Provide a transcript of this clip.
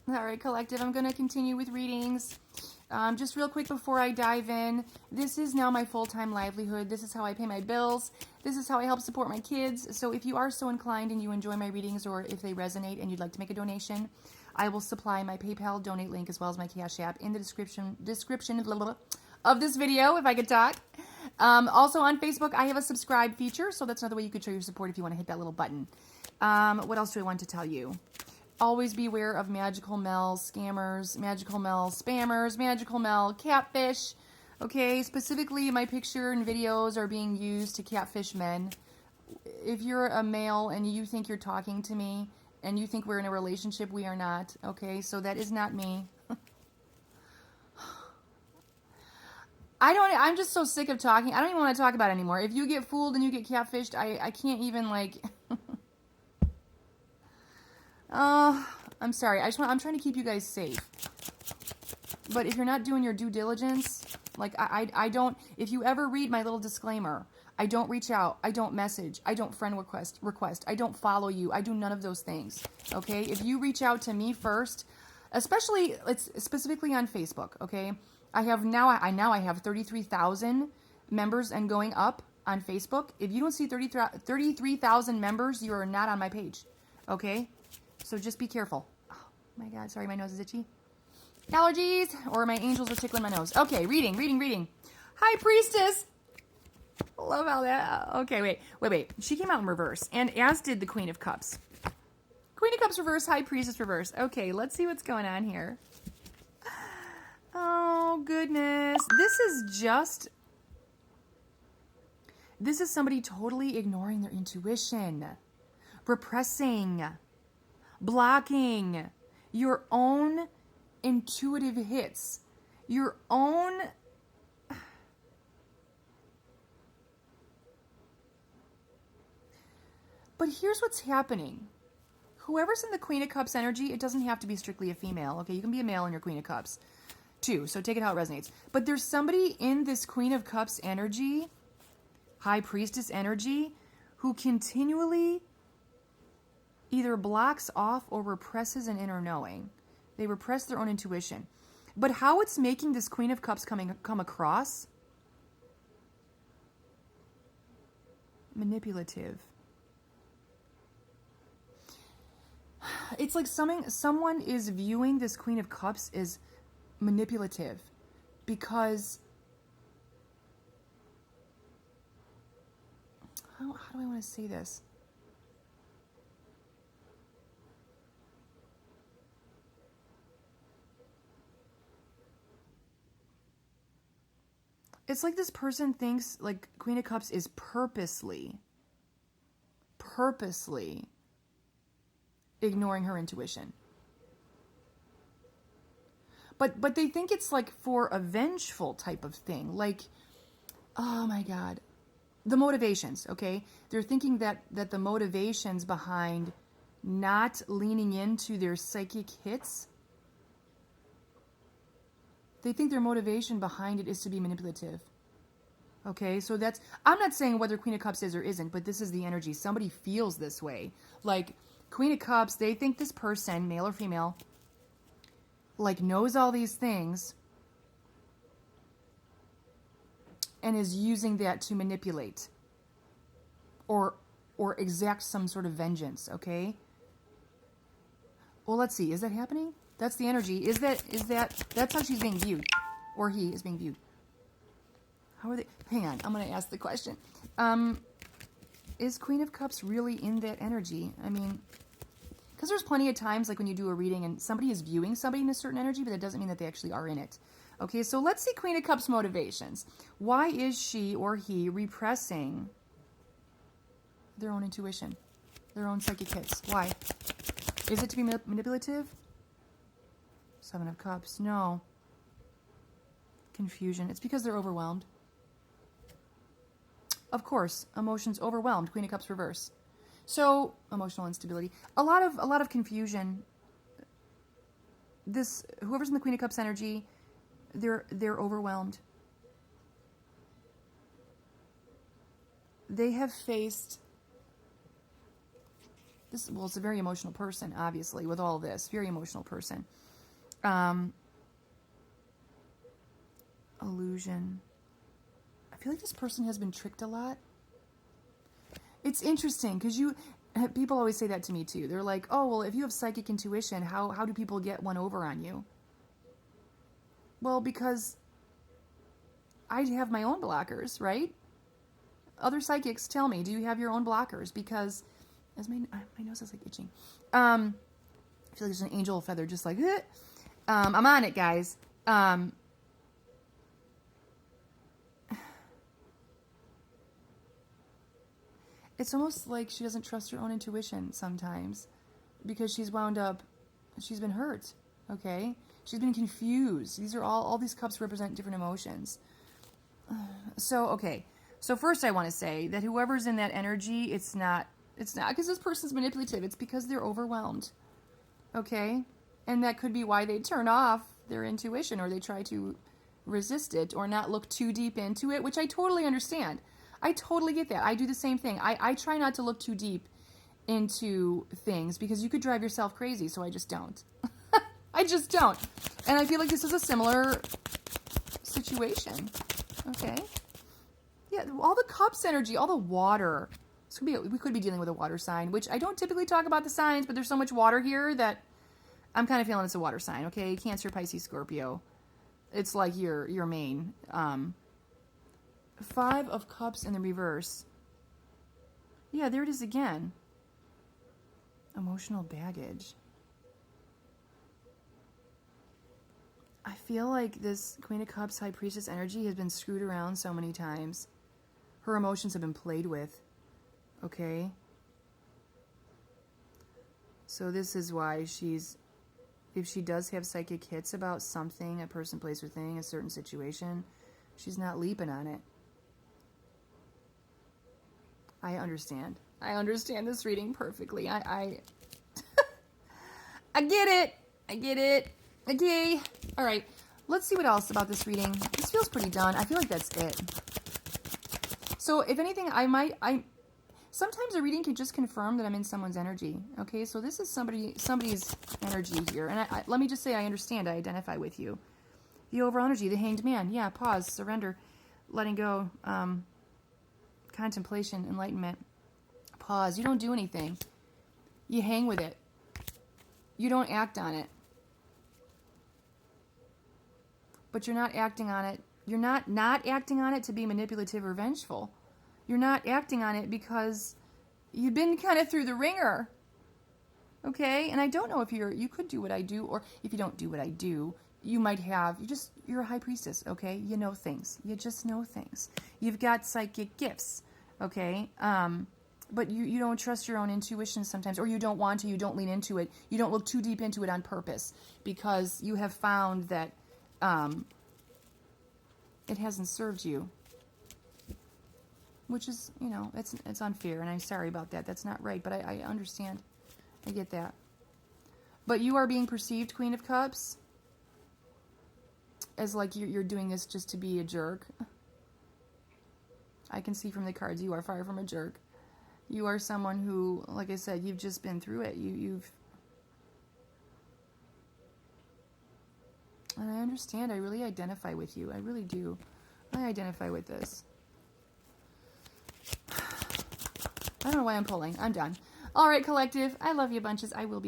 All right, collective, I'm going to continue with readings. Just real quick before I dive in, this is now my full-time livelihood. This is how I pay my bills. This is how I help support my kids. So if you are so inclined and you enjoy my readings, or if they resonate and you'd like to make a donation, I will supply my PayPal donate link as well as my Cash App in the description of this video, if I could talk. Also on Facebook, I have a subscribe feature, so that's another way you could show your support if you want to hit that little button. What else do I want to tell you? Always beware of Magical Mel scammers, Magical Mel spammers, Magical Mel catfish. Okay, specifically my picture and videos are being used to catfish men. If you're a male and you think you're talking to me and you think we're in a relationship, we are not. Okay, so that is not me. I'm just so sick of talking. I don't even want to talk about it anymore. If you get fooled and you get catfished, I can't even, like... I'm sorry. I'm trying to keep you guys safe. But if you're not doing your due diligence, like, I don't... If you ever read my little disclaimer, I don't reach out. I don't message. I don't friend request. I don't follow you. I do none of those things. Okay? If you reach out to me first, especially, it's specifically on Facebook, okay? I now have 33,000 members and going up on Facebook. If you don't see 33,000 members, you are not on my page. Okay? So just be careful. Oh my God, sorry, my nose is itchy. Allergies, or my angels are tickling my nose. Okay, reading. High Priestess. Love how that, okay, wait. She came out in reverse, and as did the Queen of Cups. Queen of Cups reverse, High Priestess reverse. Okay, let's see what's going on here. Oh, goodness. This is somebody totally ignoring their intuition, repressing, blocking your own intuitive hits, your own... But here's what's happening. Whoever's in the Queen of Cups energy, it doesn't have to be strictly a female. Okay, you can be a male in your Queen of Cups too, so take it how it resonates. But there's somebody in this Queen of Cups energy, High Priestess energy, who continually either blocks off or represses an inner knowing. They repress their own intuition. But how it's making this Queen of Cups come across? Manipulative. It's like someone is viewing this Queen of Cups as manipulative because how do I want to say this? It's like this person thinks like Queen of Cups is purposely ignoring her intuition. But they think it's like for a vengeful type of thing. Like, oh my God. The motivations, okay? They're thinking that the motivations behind not leaning into their psychic hits, they think their motivation behind it is to be manipulative. Okay, so that's... I'm not saying whether Queen of Cups is or isn't, but this is the energy. Somebody feels this way. Like, Queen of Cups, they think this person, male or female, like knows all these things and is using that to manipulate or exact some sort of vengeance, okay? Well, let's see. Is that happening? That's the energy. That's how she's being viewed, or he is being viewed. How are they? Hang on. I'm going to ask the question. Is Queen of Cups really in that energy? I mean, because there's plenty of times like when you do a reading and somebody is viewing somebody in a certain energy, but that doesn't mean that they actually are in it. Okay, so let's see Queen of Cups motivations. Why is she or he repressing their own intuition, their own psychic hits? Why? Is it to be manipulative? Seven of Cups. No. Confusion. It's because they're overwhelmed. Of course, emotions overwhelmed. Queen of Cups reverse. So, emotional instability. A lot of confusion. Whoever's in the Queen of Cups energy, they're overwhelmed. They have faced This, well, it's a very emotional person, obviously, with all this. Very emotional person. Illusion. I feel like this person has been tricked a lot. It's interesting because people always say that to me too. They're like, oh, well, if you have psychic intuition, how do people get one over on you? Well, because I have my own blockers, right? Other psychics tell me, do you have your own blockers? Because, as my nose is like itching. I feel like there's an angel feather just like, I'm on it, guys. It's almost like she doesn't trust her own intuition sometimes because she's been hurt, okay? She's been confused. These are all these cups represent different emotions. So, okay. So first I want to say that whoever's in that energy, it's not because this person's manipulative. It's because they're overwhelmed, okay? And that could be why they turn off their intuition or they try to resist it or not look too deep into it, which I totally understand. I totally get that. I do the same thing. I try not to look too deep into things because you could drive yourself crazy, so I just don't. I just don't. And I feel like this is a similar situation. Okay? Yeah, all the cups energy, all the water. We could be dealing with a water sign, which I don't typically talk about the signs, but there's so much water here that I'm kind of feeling it's a water sign, okay? Cancer, Pisces, Scorpio. It's like your main. 5 of Cups in the reverse. Yeah, there it is again. Emotional baggage. I feel like this Queen of Cups, High Priestess energy has been screwed around so many times. Her emotions have been played with. Okay? So this is why if she does have psychic hits about something, a person, place, or thing, a certain situation, she's not leaping on it. I understand. I understand this reading perfectly. I get it. I get it. Okay. All right. Let's see what else about this reading. This feels pretty done. I feel like that's it. So if anything, sometimes a reading can just confirm that I'm in someone's energy. Okay. So this is somebody's energy here. And let me just say, I understand. I identify with you. The overall energy, the Hanged Man. Yeah. Pause, surrender, letting go, contemplation, enlightenment. Pause. You don't do anything. You hang with it. You don't act on it. But you're not acting on it. You're not acting on it to be manipulative or vengeful. You're not acting on it because you've been kind of through the ringer. Okay? And I don't know if you could do what I do, or if you don't do what I do, you might have, you're a high priestess, okay? You know things. You just know things. You've got psychic gifts. Okay, but you don't trust your own intuition sometimes, or you don't want to, you don't lean into it, you don't look too deep into it on purpose, because you have found that it hasn't served you, which is, it's unfair, and I'm sorry about that. That's not right, but I understand. I get that. But you are being perceived, Queen of Cups, as like you're doing this just to be a jerk. I can see from the cards you are far from a jerk. You are someone who, like I said, you've just been through it. And I understand. I really identify with you. I really do. I identify with this. I don't know why I'm pulling. I'm done. All right, collective. I love you bunches. I will be